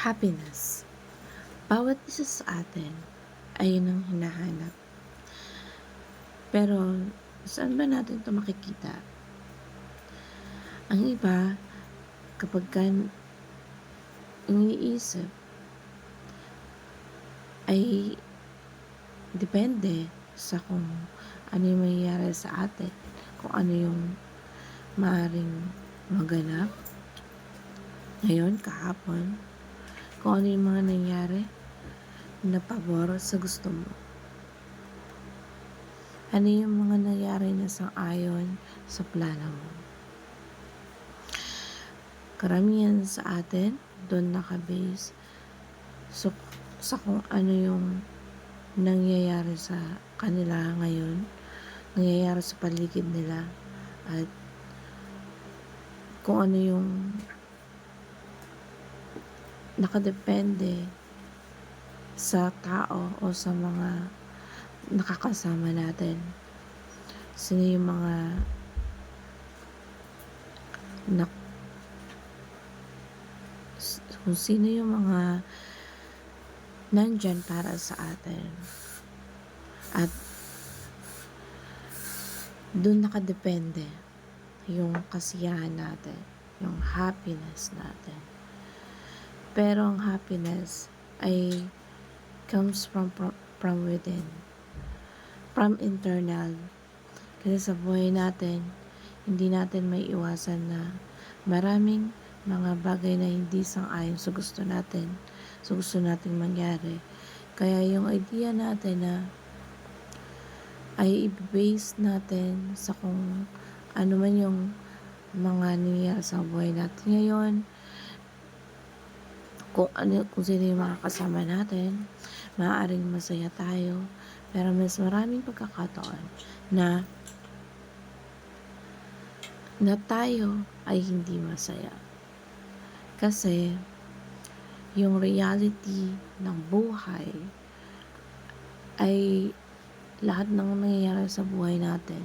Happiness. Bawat isa sa atin ay yun ang hinahanap. Pero, saan ba natin ito makikita? Ang iba, kapag iniisip, ay depende sa kung ano yung mangyayari sa atin, kung ano yung maaaring maganap ngayon, kahapon, kung ano yung mga nangyari na pabor sa gusto mo. Ano yung mga nangyari na sang-ayon sa plano mo. Karamihan sa atin, doon nakabase sa kung ano yung nangyayari sa kanila ngayon, nangyayari sa paligid nila, at kung ano yung nakadepende sa tao o sa mga nakakasama natin. Sino yung mga kung sino yung mga nandyan para sa atin. At doon nakadepende yung kasiyahan natin, yung happiness natin. Pero ang happiness ay comes from within, from internal. Kasi sa buhay natin, hindi natin may iwasan na maraming mga bagay na hindi sang-ayon sa gusto natin, sa gusto nating mangyari. Kaya yung idea natin na ay i-base natin sa kung ano man yung mga nangyayari sa buhay natin ngayon, kung sino yung mga kasama natin, maaaring masaya tayo, pero mas maraming pagkakataon na tayo ay hindi masaya. Kasi yung reality ng buhay ay lahat ng nangyayari sa buhay natin.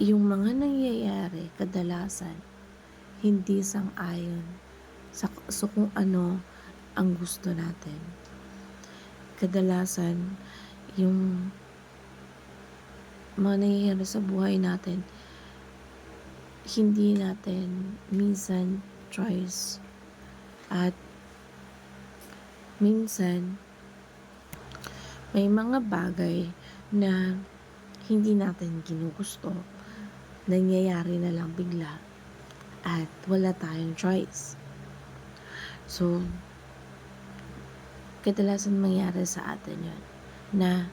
Yung mga nangyayari kadalasan hindi sang-ayon sa kung ano ang gusto natin. Kadalasan, yung mga nangyayari sa buhay natin, hindi natin minsan choice. At minsan, may mga bagay na hindi natin ginugusto, nangyayari na lang bigla. At wala tayong choice. So, kadalasan mangyari sa atin yun, na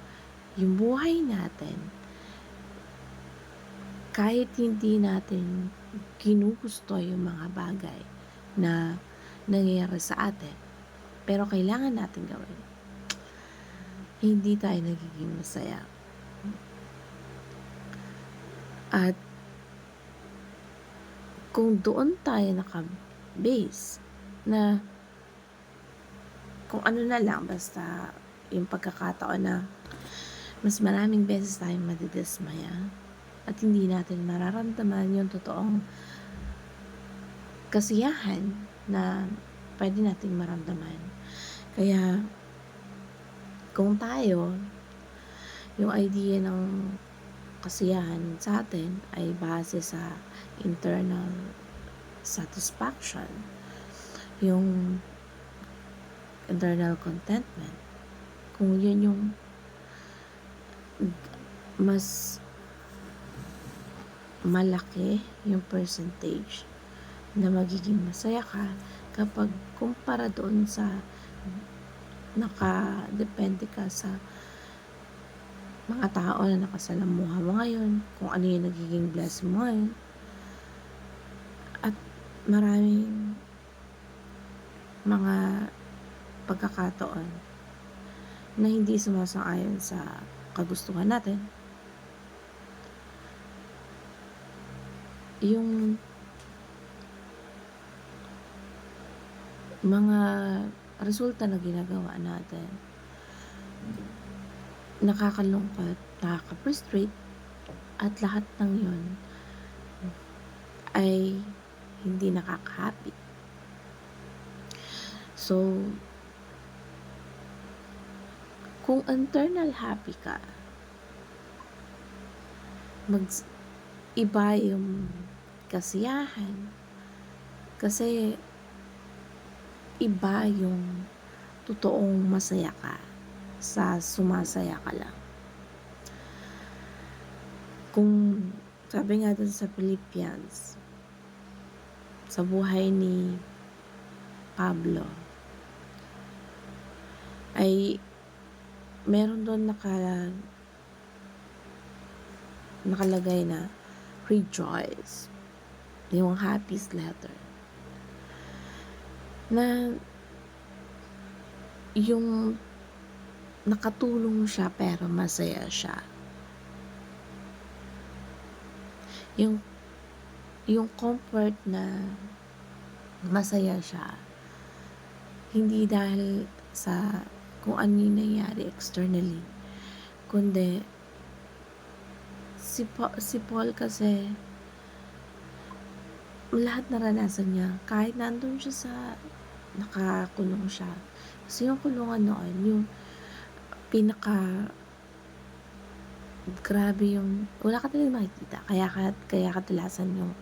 yung buhay natin, kahit hindi natin ginugusto yung mga bagay na nangyayari sa atin, pero kailangan natin gawin, hindi tayo nagiging masaya. At kung doon tayo naka-base na kung ano na lang, basta yung pagkakataon na mas maraming beses tayong madidismaya at hindi natin mararamdaman yung totoong kasiyahan na pwede nating maramdaman. Kaya kung tayo, yung idea ng kasiyahan sa atin ay base sa internal satisfaction, yung internal contentment, kung yun yung mas malaki yung percentage na magiging masaya ka kapag kumpara doon sa nakadepende ka sa mga tao na nakasalamuha mo ngayon, kung ano yung nagiging blessing mo ngayon. At maraming mga pagkakataon na hindi sumasang-ayon sa kagustuhan natin. Yung mga resulta na ginagawa natin, nakakalungkot, nakaka-frustrate, at lahat ng yun ay hindi nakaka-happy. So, kung internal happy ka, iba yung kasiyahan. Kasi, iba yung totoong masaya ka sa sumasaya ka lang. Kung sabi nga dun sa Philippians, sa buhay ni Pablo, ay meron doon nakalagay na rejoice, yung happy letter, na yung nakatulong siya pero masaya siya. Yung comfort na masaya siya, hindi dahil sa kung ano yung nangyari externally, kundi si Paul kasi lahat naranasan niya, kahit nandun siya nakakulong siya. Kasi yung kulungan noon, yung grabe yung, wala ka talagang makikita. Kaya kadalasan yung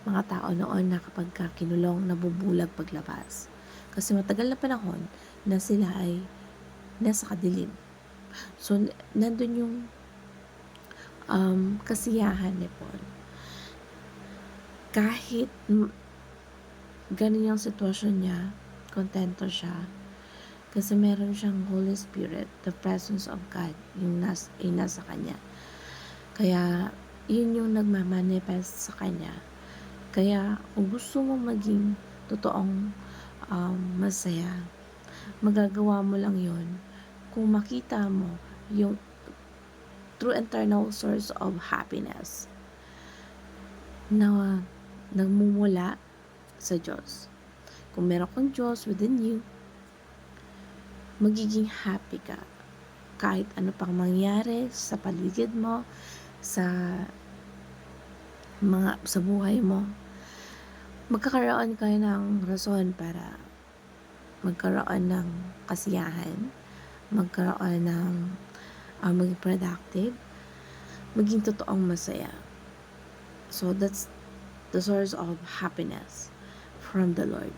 mga tao noon na kapag kinulong, nabubulag paglabas. Kasi matagal na panahon na sila ay nasa kadilim. So, nandun yung kasiyahan ni Paul. Kahit ganun yung sitwasyon niya, kontento siya. Kasi meron siyang Holy Spirit, the presence of God, yung nasa kanya. Kaya, yun yung nagmamanifest sa kanya. Kaya, kung gusto mo maging totoong masaya, magagawa mo lang yun kung makita mo yung true internal source of happiness na nagmumula sa Diyos. Kung meron kang Diyos within you, magiging happy ka kahit ano pang mangyari sa paligid mo, sa buhay mo. Magkakaroon ka ng rason para magkaroon ng kasiyahan, magkaroon ng maging productive, maging totoong masaya. So that's the source of happiness from the Lord.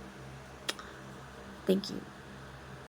Thank you.